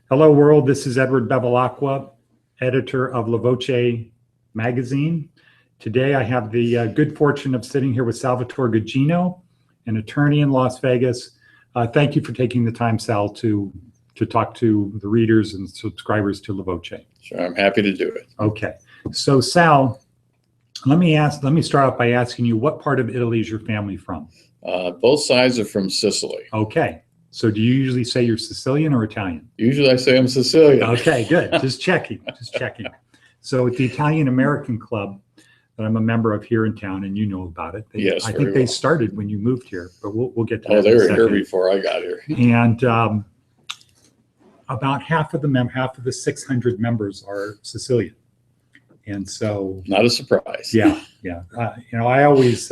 Hello, world. This is Edward Bevilacqua, editor of La Voce magazine. Today, I have the good fortune of sitting here with Salvatore Gugino, an attorney in Las Vegas. Thank you for taking the time, Sal, to talk to the readers and subscribers to La Voce. Sure, I'm happy to do it. Okay, so Sal, let me start off by asking you, what part of Italy is your family from? Both sides are from Sicily. Okay. So do you usually say you're Sicilian or Italian? Usually I say I'm Sicilian. Okay, good. Just checking, just checking. So at the Italian American Club that I'm a member of here in town, and you know about it. Yes, I think they started when you moved here, but we'll get to that. Oh, they in a were second. here before I got here. And about half of the 600 members are Sicilian. And so. Not a surprise. Yeah, yeah. I always,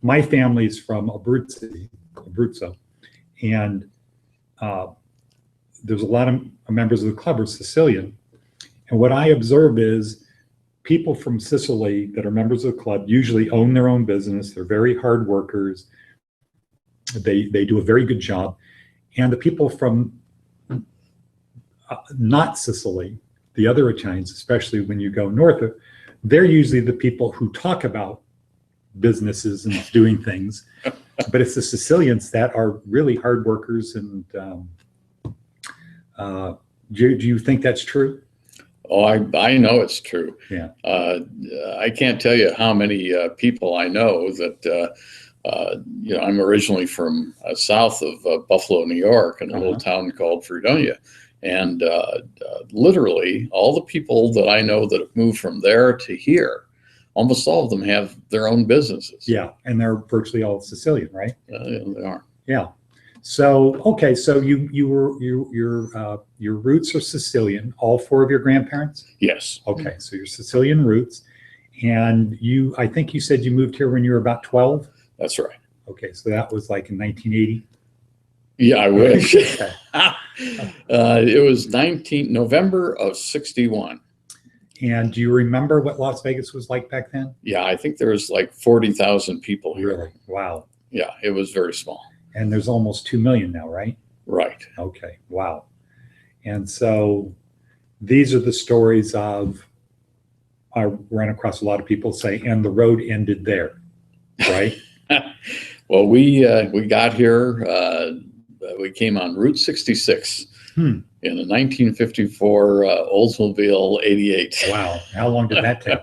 my family's from Abruzzo. And there's a lot of members of the club are Sicilian. And what I observe is people from Sicily that are members of the club usually own their own business. They're very hard workers. They do a very good job. And the people from not Sicily, the other Italians, especially when you go north, they're usually the people who talk about businesses and doing things. But it's the Sicilians that are really hard workers. And do you think that's true? Oh, I know it's true. Yeah. I can't tell you how many people I know that, I'm originally from south of Buffalo, New York, in a little town called Fredonia. And literally all the people that I know that have moved from there to here, almost all of them have their own businesses. Yeah, and they're virtually all Sicilian, right? They are. Yeah. So okay, so your roots are Sicilian. All four of your grandparents? Yes. Okay, so your Sicilian roots, and I think you said you moved here when you were about 12. That's right. Okay, so that was like in 1980. Yeah, I wish. Okay. It was November of '61. And do you remember what Las Vegas was like back then? Yeah, I think there was like 40,000 people here. Really? Wow. Yeah, it was very small. And there's almost 2 million now, right? Right. Okay. Wow. And so these are the stories of, I ran across a lot of people say, and the road ended there, right? Well, we got here, we came on Route 66 in a 1954 Oldsmobile 88. Wow. How long did that take?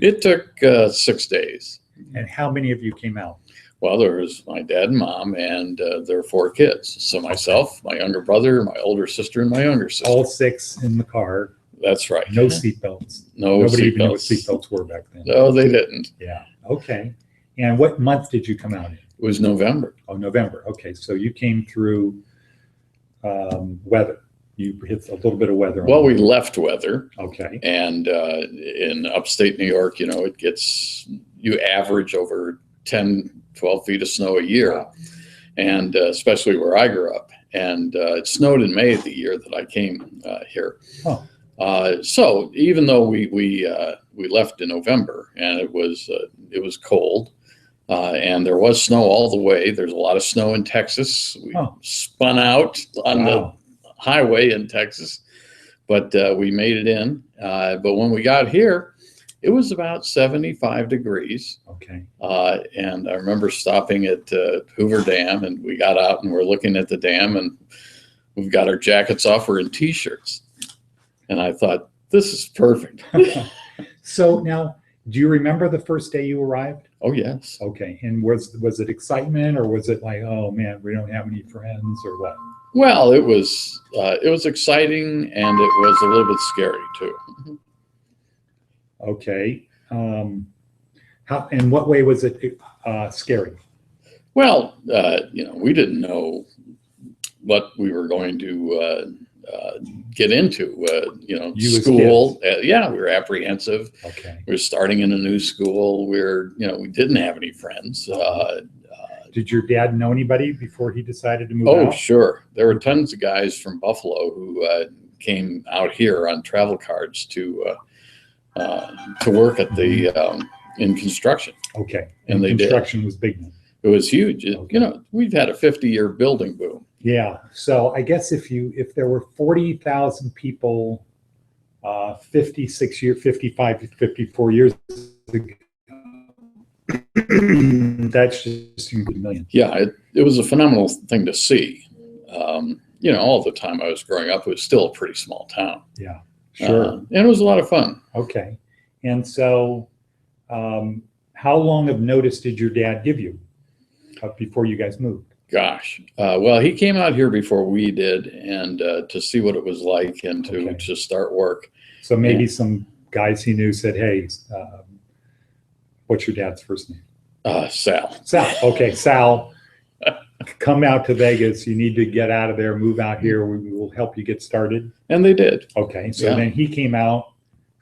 It took 6 days. And how many of you came out? Well, there was my dad and mom, and there are 4 kids. So myself, my younger brother, my older sister, and my younger sister. All 6 in the car. That's right. No seatbelts. No Nobody even knew what seatbelts. seatbelts were back then. No, they didn't. Yeah. Okay. And what month did you come out in? It was November. Oh, November. Okay. So you came through weather. You hit a little bit of weather. Well, we left weather. Okay. And in upstate New York, you average over 10, 12 feet of snow a year. Wow. And especially where I grew up. And it snowed in May of the year that I came here. Oh. So even though we left in November and it was cold, and there was snow all the way. There's a lot of snow in Texas. We spun out on the highway in Texas, but we made it in. But when we got here, it was about 75 degrees. Okay. And I remember stopping at Hoover Dam, and we got out and we're looking at the dam, and we've got our jackets off. We're in t-shirts. And I thought, this is perfect. So now, do you remember the first day you arrived? Oh, yes. Okay. And was it excitement, or was it like, oh man, we don't have any friends, or what? Well, it was exciting, and it was a little bit scary too. Okay. In what way was it scary? Well, we didn't know what we were going to get into. School. Yeah, we were apprehensive. Okay. We were starting in a new school. We didn't have any friends. Did your dad know anybody before he decided to move out? Oh, sure. There were tons of guys from Buffalo who came out here on travel cards to work at the in construction. Okay. And they construction was big then. It was huge. Okay. We've had a 50-year building boom. Yeah. So I guess if there were 40,000 people, 56 years, 55, 54 years ago, that's just a million. Yeah, it was a phenomenal thing to see. You know, all the time I was growing up, it was still a pretty small town. Yeah, sure. And it was a lot of fun. Okay. And so, how long of notice did your dad give you before you guys moved? Gosh, well, he came out here before we did, and to see what it was like, and to start work. So maybe some guys he knew said, "Hey, what's your dad's first name?" Sal. Sal. Okay, Sal. Come out to Vegas. You need to get out of there, move out here. We will help you get started. And they did. Okay, so then he came out,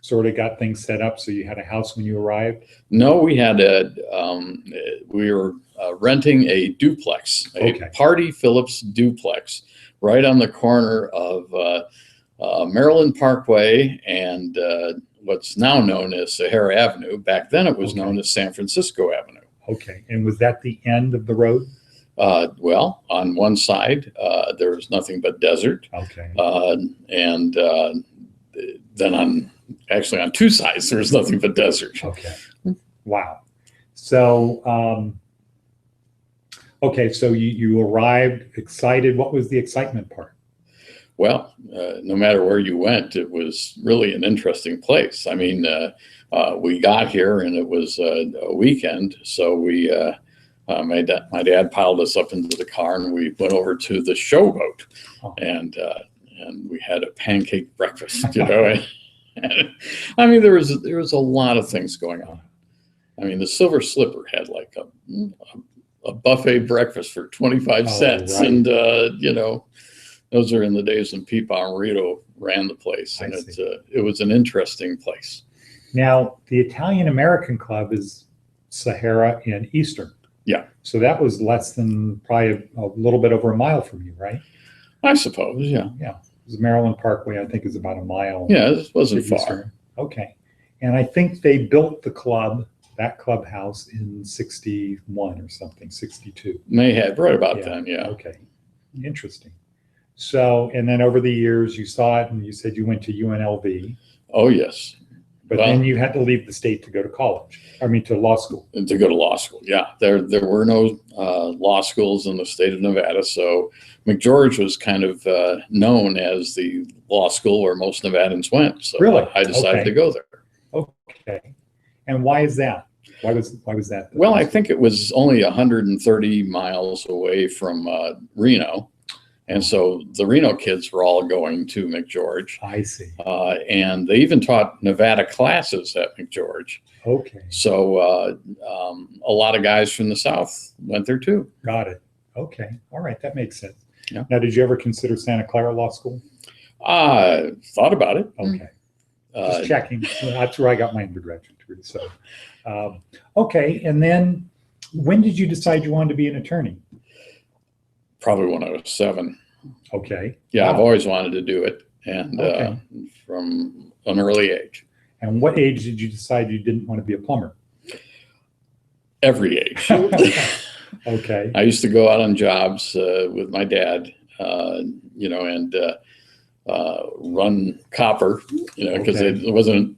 sort of got things set up. So you had a house when you arrived? No, we had we were renting a duplex, a Party Phillips duplex, right on the corner of Maryland Parkway and what's now known as Sahara Avenue. Back then it was known as San Francisco Avenue. Okay, and was that the end of the road? Well, on one side, there was nothing but desert. Okay. And then on two sides, there was nothing but desert. Okay. Wow. So, okay, so you arrived excited. What was the excitement part? Well, no matter where you went, it was really an interesting place. I mean, we got here and it was a weekend, so we my dad piled us up into the car and we went over to the showboat, and we had a pancake breakfast. You know, and, I mean, there was a lot of things going on. I mean, the Silver Slipper had like a buffet breakfast for 25 cents, right. And you know, those are in the days when Pete Bomarito ran the place, and it was an interesting place. Now, the Italian American Club is Sahara and Eastern. Yeah. So that was less than probably a little bit over a mile from you, right? I suppose, yeah. Yeah. The Maryland Parkway, I think, is about a mile. Yeah, it wasn't far. Okay. And I think they built the club, that clubhouse, in 61 or something, 62. May have, right about then, yeah. Okay. Interesting. So, and then over the years, you saw it and you said you went to UNLV. Oh, yes. But then you had to leave the state to go to college. I mean, to law school. And to go to law school, yeah. There were no law schools in the state of Nevada, so McGeorge was kind of known as the law school where most Nevadans went. So really? I decided to go there. Okay. And why is that? Why was that? Well, I think it was only 130 miles away from Reno. And so the Reno kids were all going to McGeorge. I see. And they even taught Nevada classes at McGeorge. Okay. So a lot of guys from the South went there too. Got it. Okay. All right. That makes sense. Yeah. Now, did you ever consider Santa Clara Law School? Thought about it. Okay. Just checking. That's where I got my undergraduate degree. So, okay. And then when did you decide you wanted to be an attorney? Probably when I was 7. Okay. Yeah, wow. I've always wanted to do it, and from an early age. And what age did you decide you didn't want to be a plumber? Every age. Okay. I used to go out on jobs with my dad, you know, and run copper, you know, because it wasn't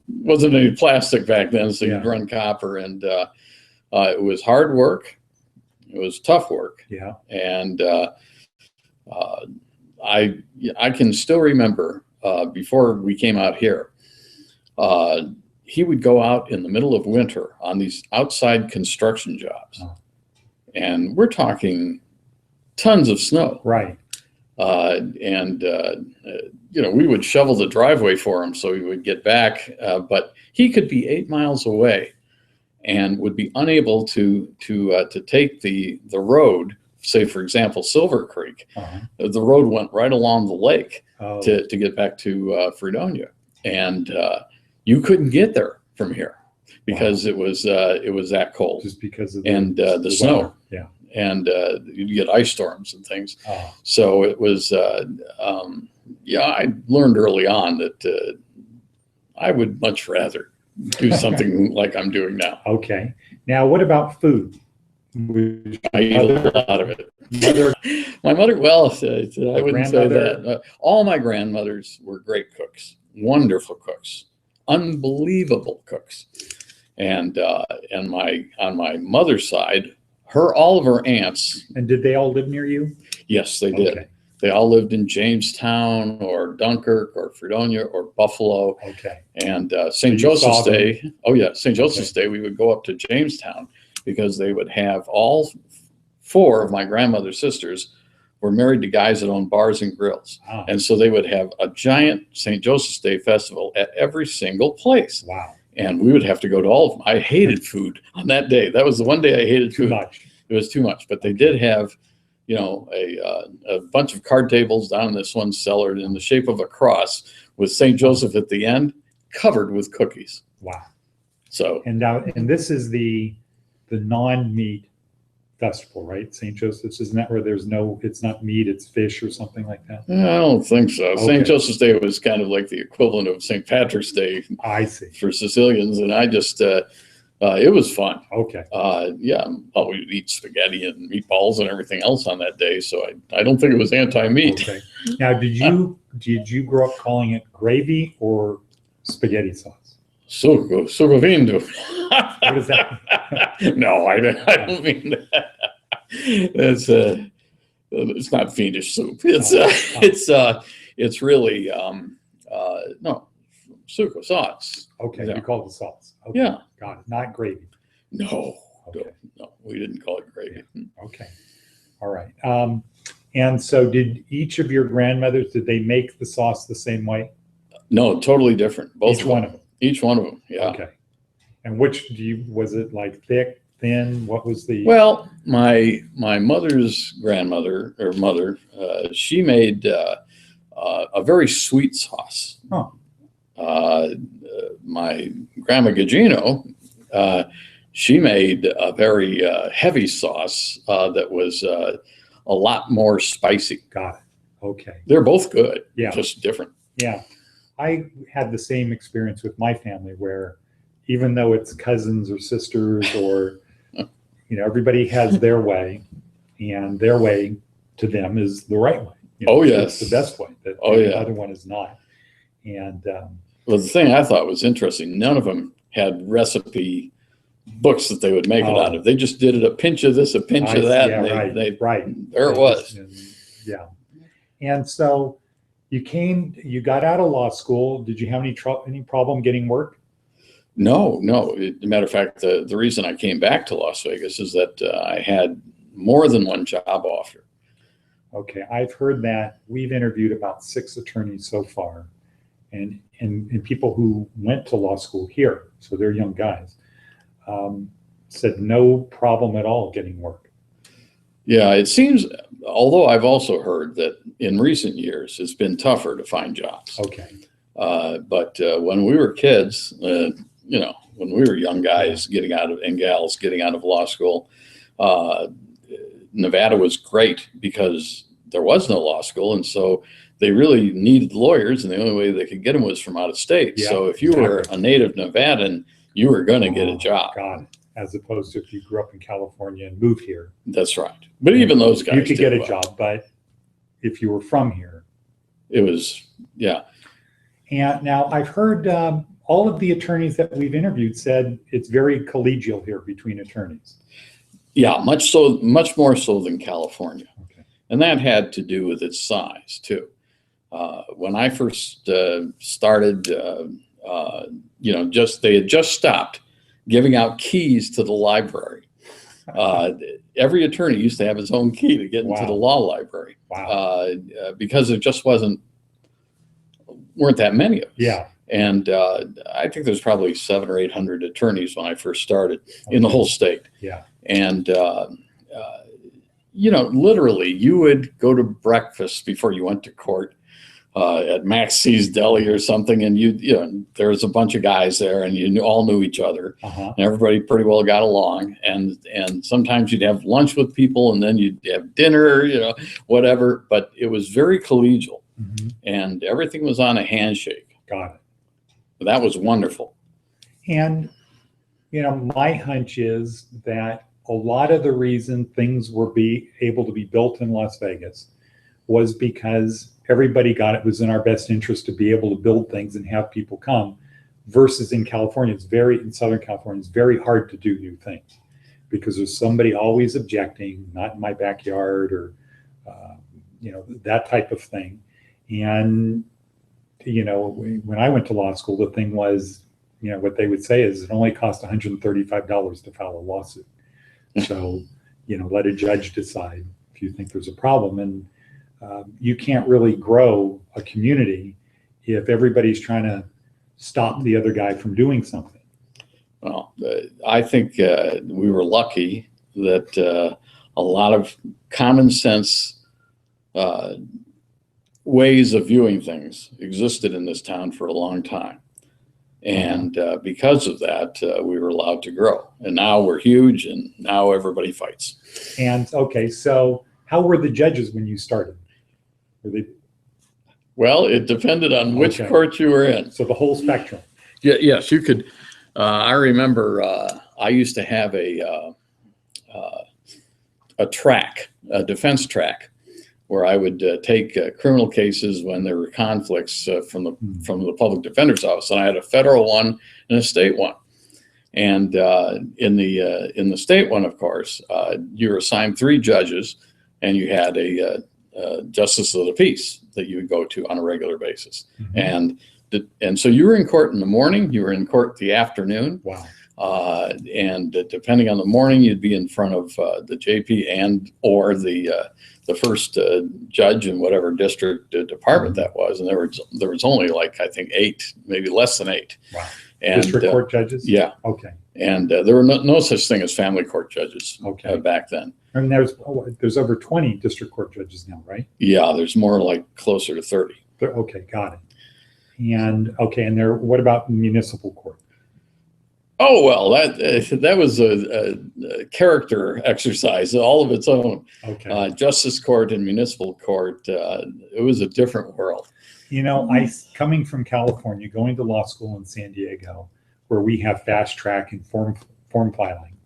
any plastic back then, so you'd run copper, and it was hard work. It was tough work. Yeah. And I can still remember before we came out here, he would go out in the middle of winter on these outside construction jobs. Oh. And we're talking tons of snow. Right. And you know, we would shovel the driveway for him so he would get back, but he could be 8 miles away and would be unable to take the road, say for example Silver Creek. The road went right along the lake to get back to Fredonia, and you couldn't get there from here because it was that cold, just because of the snow. Weather. Yeah. And you'd get ice storms and things. So it was I learned early on that I would much rather do something like I'm doing now. Okay. Now, what about food? I eat a lot of it. Mother, My mother, well, I wouldn't say grandmother? that. All my grandmothers were great cooks, wonderful cooks, unbelievable cooks. And on my mother's side, all of her aunts, And did they all live near you? yes, they did. Okay. They all lived in Jamestown or Dunkirk or Fredonia or Buffalo. Okay. And So St. you saw Joseph's them. Day, oh yeah, St. Joseph's Okay. Day, we would go up to Jamestown because they would have all four of my grandmother's sisters were married to guys that owned bars and grills. Ah, And so they would have a giant St. Joseph's Day festival at every single place. wow. And we would have to go to all of them. I hated food on that day. That was the one day I hated Too food. much. It was too much. But they did have, you know, a bunch of card tables down in this one cellar in the shape of a cross with St. Joseph at the end, covered with cookies. Wow. So And now, and this is the non-meat festival, right? St. Joseph's, isn't that where there's no, it's not meat, it's fish or something like that? I don't think so. Okay. St. Joseph's Day was kind of like the equivalent of St. Patrick's Day I see. for Sicilians, and I just it was fun. Okay. Yeah, well, we would eat spaghetti and meatballs and everything else on that day, so I don't think it was anti-meat. Okay. Now, did you grow up calling it gravy or spaghetti sauce? Sugo vindo. What is that? No, I don't mean that. It's not fiendish soup. It's really no sugo sauce. Okay, Yeah. you call it sauce. Okay. Yeah. Got it. Not gravy. No, Okay. no, we didn't call it gravy. Okay. All right. And so did each of your grandmothers, did they make the sauce the same way? No, totally different. Both Each one of them. Each one of them. Yeah. Okay. And which was it like thick, thin? What was the? Well, my mother's grandmother or mother, she made a very sweet sauce. Oh. My grandma Gugino, she made a very heavy sauce that was a lot more spicy. Got it. Okay. They're both good, Yeah. just different. Yeah. I had the same experience with my family where even though it's cousins or sisters or, everybody has their way, and their way to them is the right way. Oh, yes. It's the best way. The other one is not. And well, the thing I thought was interesting, none of them had recipe books that they would make it out of. They just did it a pinch of this, a pinch of that. Yeah, and right. There it was. Yeah. And so you got out of law school. Did you have any problem getting work? No. As a matter of fact, the reason I came back to Las Vegas is that I had more than one job offer. Okay, I've heard that. We've interviewed about 6 attorneys so far, and people who went to law school here, so they're young guys, said no problem at all getting work. Yeah, it seems, although I've also heard that in recent years it's been tougher to find jobs. Okay. But when we were kids, when we were young guys and gals getting out of law school, Nevada was great because there was no law school. And so they really needed lawyers, and the only way they could get them was from out of state. Yeah, so if you were a native Nevadan, you were going to get a job. Got it. As opposed to if you grew up in California and moved here. That's right. But even those guys, you could get a job, but if you were from here. It was, yeah. And now I've heard all of the attorneys that we've interviewed said it's very collegial here between attorneys. Yeah, much more so than California. Okay. And that had to do with its size too. When I first started, they had just stopped giving out keys to the library. Every attorney used to have his own key to get into the law library. Wow. Because there just weren't that many of us. Yeah. And I think there's probably 700 or 800 attorneys when I first started in the whole state. Yeah. And, literally you would go to breakfast before you went to court at Max C's Deli or something. And there was a bunch of guys there, and you all knew each other. Uh-huh. And everybody pretty well got along. And sometimes you'd have lunch with people, and then you'd have dinner, whatever. But it was very collegial. Mm-hmm. And everything was on a handshake. Got it. That was wonderful. And, my hunch is that a lot of the reason things were able to be built in Las Vegas was because everybody got it was in our best interest to be able to build things and have people come, versus in California, in Southern California, it's very hard to do new things because there's somebody always objecting, not in my backyard, or that type of thing. And when I went to law school, the thing was, what they would say is it only cost $135 to file a lawsuit. So, let a judge decide if you think there's a problem. And you can't really grow a community if everybody's trying to stop the other guy from doing something. Well, I think we were lucky that a lot of common sense ways of viewing things existed in this town for a long time. And because of that, we were allowed to grow. And now we're huge, and now everybody fights. And okay, so how were the judges when you started? Were they? Well, it depended on which court you were in. So the whole spectrum. Yeah, yes, you could. I remember I used to have a defense track, where I would take criminal cases when there were conflicts from the public defender's office, and I had a federal one and a state one. And in the state one, of course, you were assigned 3 judges, and you had a justice of the peace that you would go to on a regular basis. Mm-hmm. And so you were in court in the morning, you were in court the afternoon. Wow. And depending on the morning, you'd be in front of the JP and or the first judge in whatever district department that was. And there was only like, I think 8, maybe less than 8. Wow. And, district court judges? Yeah. Okay. And there were no such thing as family court judges back then. And there's over 20 district court judges now, right? Yeah, there's more like closer to 30. Okay, got it. And what about municipal court? Oh, well, that was a character exercise all of its own. Okay. Justice court and municipal court, it was a different world. Coming from California, going to law school in San Diego, where we have fast track and form filing,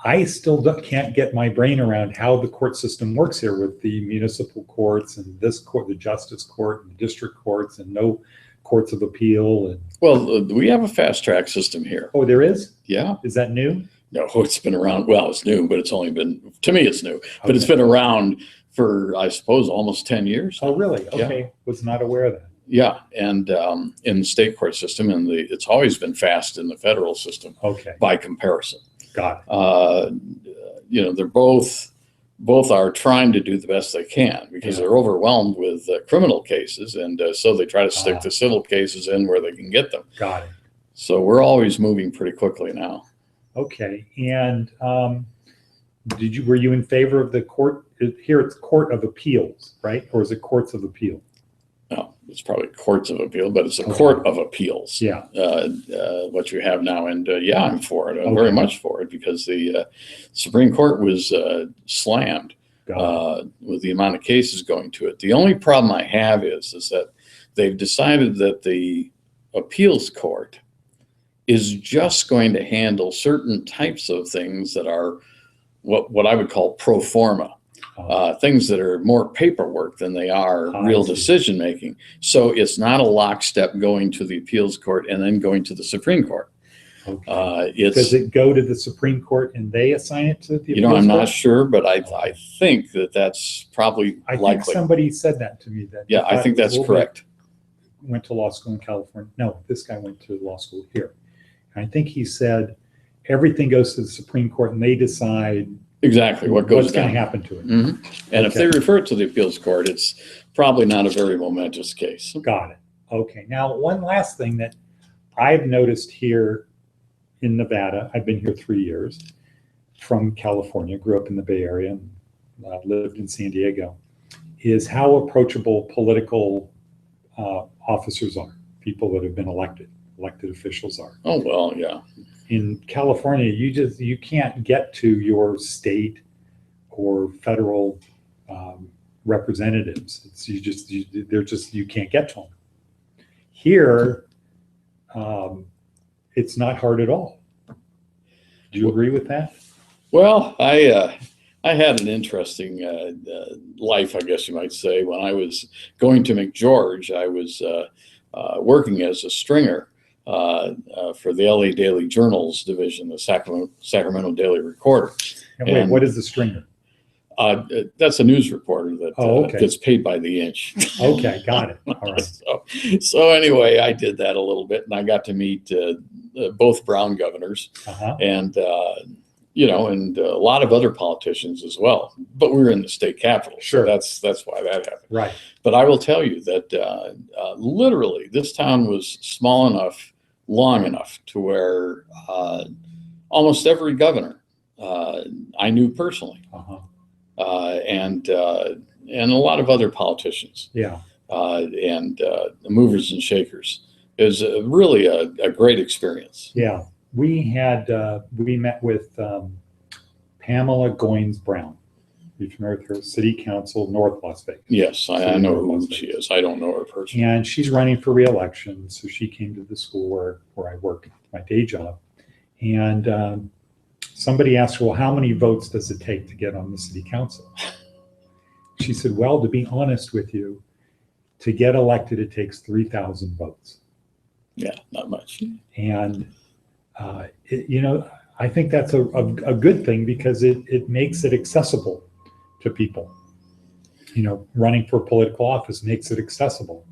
I still can't get my brain around how the court system works here with the municipal courts and this court, the justice court and the district courts, and no courts of appeal. Well, we have a fast track system here. Oh, there is? Yeah. Is that new? No, it's been around. Well, it's new, but it's only been, to me, it's new, but it's been around for, I suppose, almost 10 years. Oh, really? Okay. Yeah. Was not aware of that. Yeah. And in the state court system, and it's always been fast in the federal system. Okay. By comparison. Got it. They're both are trying to do the best they can because they're overwhelmed with criminal cases, and so they try to stick the civil cases in where they can get them. Got it. So we're always moving pretty quickly now. Okay. And were you in favor of the court? Here it's Court of Appeals, right? Or is it Courts of Appeal? No, it's probably Courts of Appeal, but it's a Court of Appeals. Yeah. What you have now. And I'm for it. I'm very much for it because the Supreme Court was slammed with the amount of cases going to it. The only problem I have is that they've decided that the appeals court is just going to handle certain types of things that are what I would call pro forma. Things that are more paperwork than they are real decision making. So it's not a lockstep going to the appeals court and then going to the Supreme Court. Okay. Does it go to the Supreme Court and they assign it to the appeals I'm court? not sure, but I think that's probably likely. I think somebody said that to me. I think that's correct. Went to law school in California. No, this guy went to law school here. And I think he said everything goes to the Supreme Court and they decide exactly what's going to happen to it. Mm-hmm. And if they refer it to the appeals court, it's probably not a very momentous case. Got it. Okay. Now, one last thing that I've noticed here in Nevada, I've been here 3 years from California, grew up in the Bay Area, and lived in San Diego, is how approachable political officers are, people that have been elected officials are. Oh, well, yeah. In California, you can't get to your state or federal representatives. You can't get to them. Here, it's not hard at all. Do you agree with that? Well, I had an interesting life, I guess you might say. When I was going to McGeorge, I was working as a stringer for the LA Daily Journal's division, the Sacramento Daily Recorder. And wait, what is the stringer? That's a news reporter that okay. gets paid by the inch. Okay, got it. All right. So anyway, I did that a little bit, and I got to meet both Brown governors, and and a lot of other politicians as well. But we were in the state capitol, sure. So that's why that happened. Right. But I will tell you that literally, this town was small enough, long enough to where almost every governor I knew personally. And a lot of other politicians, and the movers and shakers. It was really a great experience. Yeah, we met with Pamela Goins Brown. You're familiar with her? City Council, North Las Vegas. Yes, I know who she is. I don't know her personally. And she's running for re-election, so she came to the school where I work, my day job, and somebody asked, well, how many votes does it take to get on the city council? She said, well, to be honest with you, to get elected, it takes 3,000 votes. Yeah, not much. And, I think that's a good thing because it makes it accessible to people. Running for political office makes it accessible.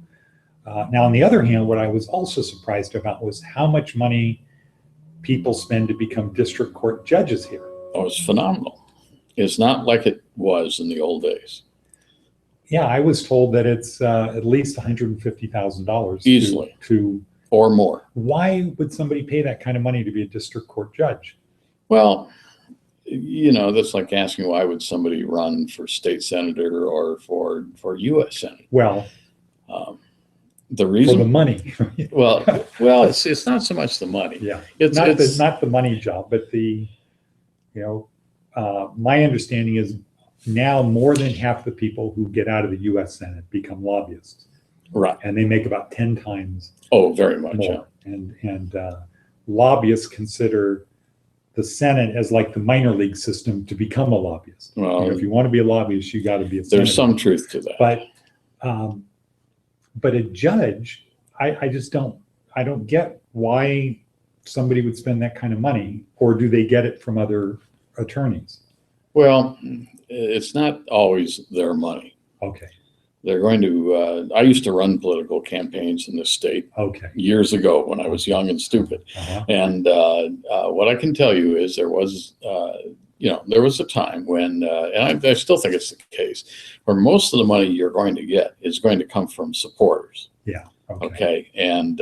Now, on the other hand, what I was also surprised about was how much money people spend to become district court judges here. Oh, it's phenomenal. It's not like it was in the old days. Yeah, I was told that it's at least $150,000 easily to or more. Why would somebody pay that kind of money to be a district court judge? Well, that's like asking why would somebody run for state senator or for U.S. Senate? Well, the reason for the money. well, it's not so much the money. Yeah, it's not the money job, but my understanding is now more than half the people who get out of the U.S. Senate become lobbyists. Right, and they make about 10 times. Oh, very much more. Yeah. And lobbyists consider the Senate as like the minor league system to become a lobbyist. Well, if you want to be a lobbyist, you got to be a senator. There's some truth to that. But a judge, I don't get why somebody would spend that kind of money, or do they get it from other attorneys? Well, it's not always their money. Okay. They're going to, I used to run political campaigns in this state years ago when I was young and stupid. And what I can tell you is there was a time when, and I still think it's the case, where most of the money you're going to get is going to come from supporters. Yeah. Okay. And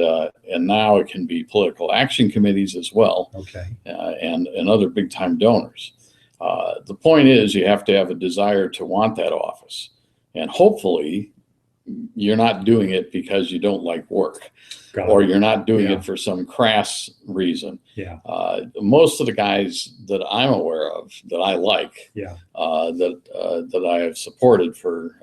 now it can be political action committees as well. Okay. And other big time donors. The point is you have to have a desire to want that office. And hopefully you're not doing it because you don't like work, or you're not doing it for some crass reason. Yeah. Most of the guys that I'm aware of that I like, that I have supported for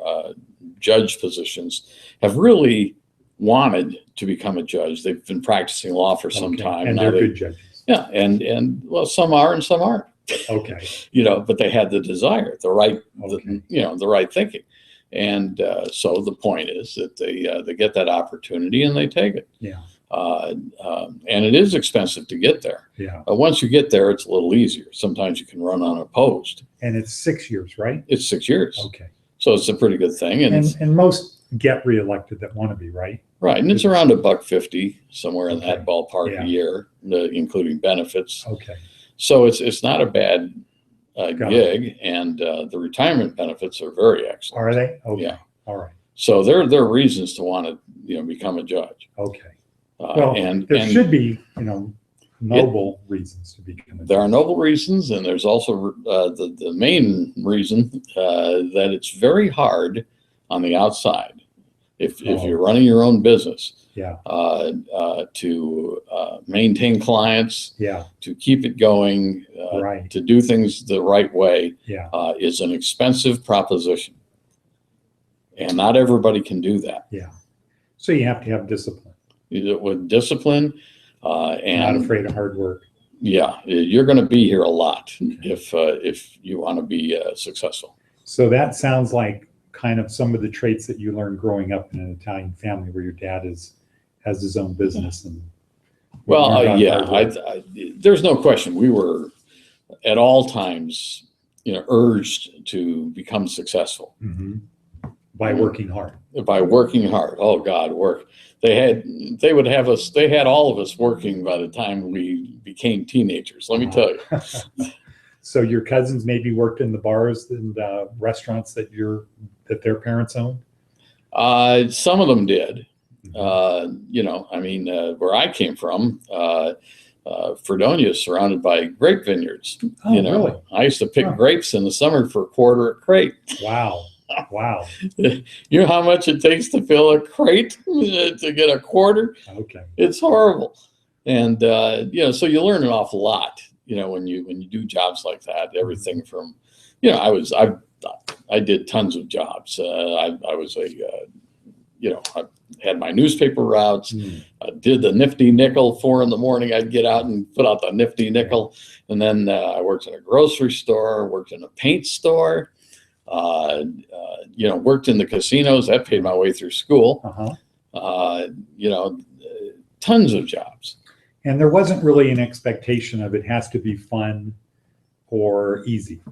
judge positions, have really wanted to become a judge. They've been practicing law for some time. And they're good judges. Yeah, and well, some are and some aren't. Okay. But they had the desire, the right thinking. And so the point is that they get that opportunity and they take it. Yeah. And it is expensive to get there. Yeah. Once you get there, it's a little easier. Sometimes you can run unopposed. And it's 6 years, right? It's 6 years. Okay. So it's a pretty good thing. And most get reelected that want to be, right? Right. And it's around $150 somewhere in that ballpark a year, including benefits. Okay. So it's not a bad gig, and the retirement benefits are very excellent. Are they? Okay. Yeah. All right. So there are reasons to want to become a judge. Okay. Well, there should be noble reasons to become a judge. There are noble reasons, and there's also the main reason that it's very hard on the outside if you're running your own business. Yeah. To maintain clients, to keep it going, to do things the right way, is an expensive proposition. And not everybody can do that. Yeah. So you have to have discipline. With discipline, and not afraid of hard work. Yeah, you're going to be here a lot if you want to be successful. So that sounds like kind of some of the traits that you learned growing up in an Italian family, where your dad has his own business. And well, there's no question. We were at all times, urged to become successful by working hard. By working hard. Oh God, work. They had all of us working by the time we became teenagers. Let me tell you. So your cousins maybe worked in the bars and restaurants that their parents owned? Some of them did. Where I came from, Fredonia is surrounded by grape vineyards. Oh, really? I used to pick grapes in the summer for $1 a crate. Wow. Wow. You know how much it takes to fill a crate to get $1? Okay. It's horrible. And, so you learn an awful lot, when you do jobs like that. Everything from, I did tons of jobs. I had my newspaper routes. I did the nifty nickel. 4 a.m. I'd get out and put out the nifty nickel. And then I worked in a grocery store, worked in a paint store, worked in the casinos. That paid my way through school. Tons of jobs. And there wasn't really an expectation of it has to be fun or easy,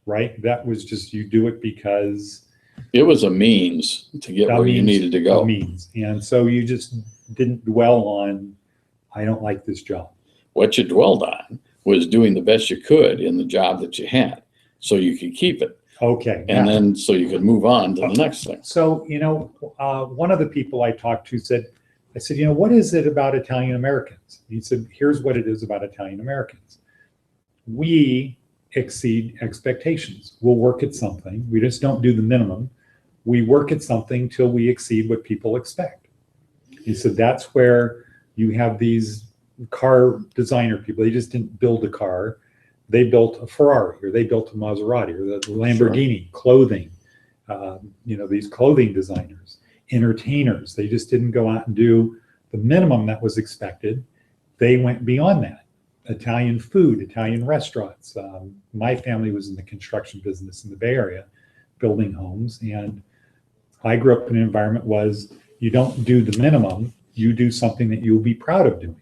right? That was just, you do it because it was a means to get where you needed to go. And so you just didn't dwell on, I don't like this job. What you dwelled on was doing the best you could in the job that you had so you could keep it. Okay. And then so you could move on to the next thing. So, one of the people I talked to said, what is it about Italian Americans? He said, here's what it is about Italian Americans. We exceed expectations. We'll work at something. We just don't do the minimum. We work at something till we exceed what people expect. He said, that's where you have these car designer people. They just didn't build a car. They built a Ferrari, or they built a Maserati, or the Lamborghini. Sure. Clothing, these clothing designers, entertainers. They just didn't go out and do the minimum that was expected. They went beyond that. Italian food, Italian restaurants. My family was in the construction business in the Bay Area, building homes. And I grew up in an environment was you don't do the minimum, you do something that you'll be proud of doing.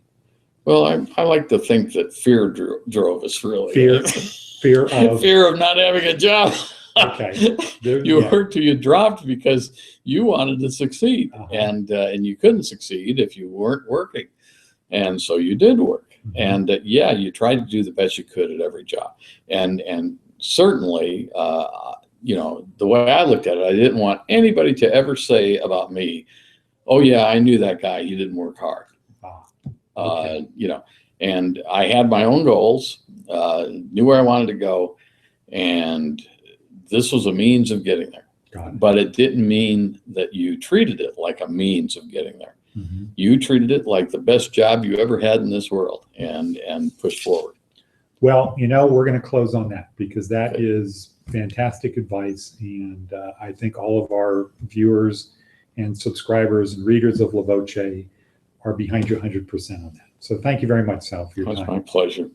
Well, I like to think that fear drove us, really. Fear of not having a job. Okay. You worked till you dropped because you wanted to succeed, and you couldn't succeed if you weren't working, and so you did work. And you tried to do the best you could at every job, and certainly, the way I looked at it, I didn't want anybody to ever say about me, "Oh yeah, I knew that guy. He didn't work hard." And I had my own goals, knew where I wanted to go, and this was a means of getting there. But it didn't mean that you treated it like a means of getting there. You treated it like the best job you ever had in this world, and pushed forward. Well, we're going to close on that, because that is fantastic advice. And I think all of our viewers and subscribers and readers of La Voce are behind you 100% on that. So thank you very much, Sal, for your time. It's my pleasure.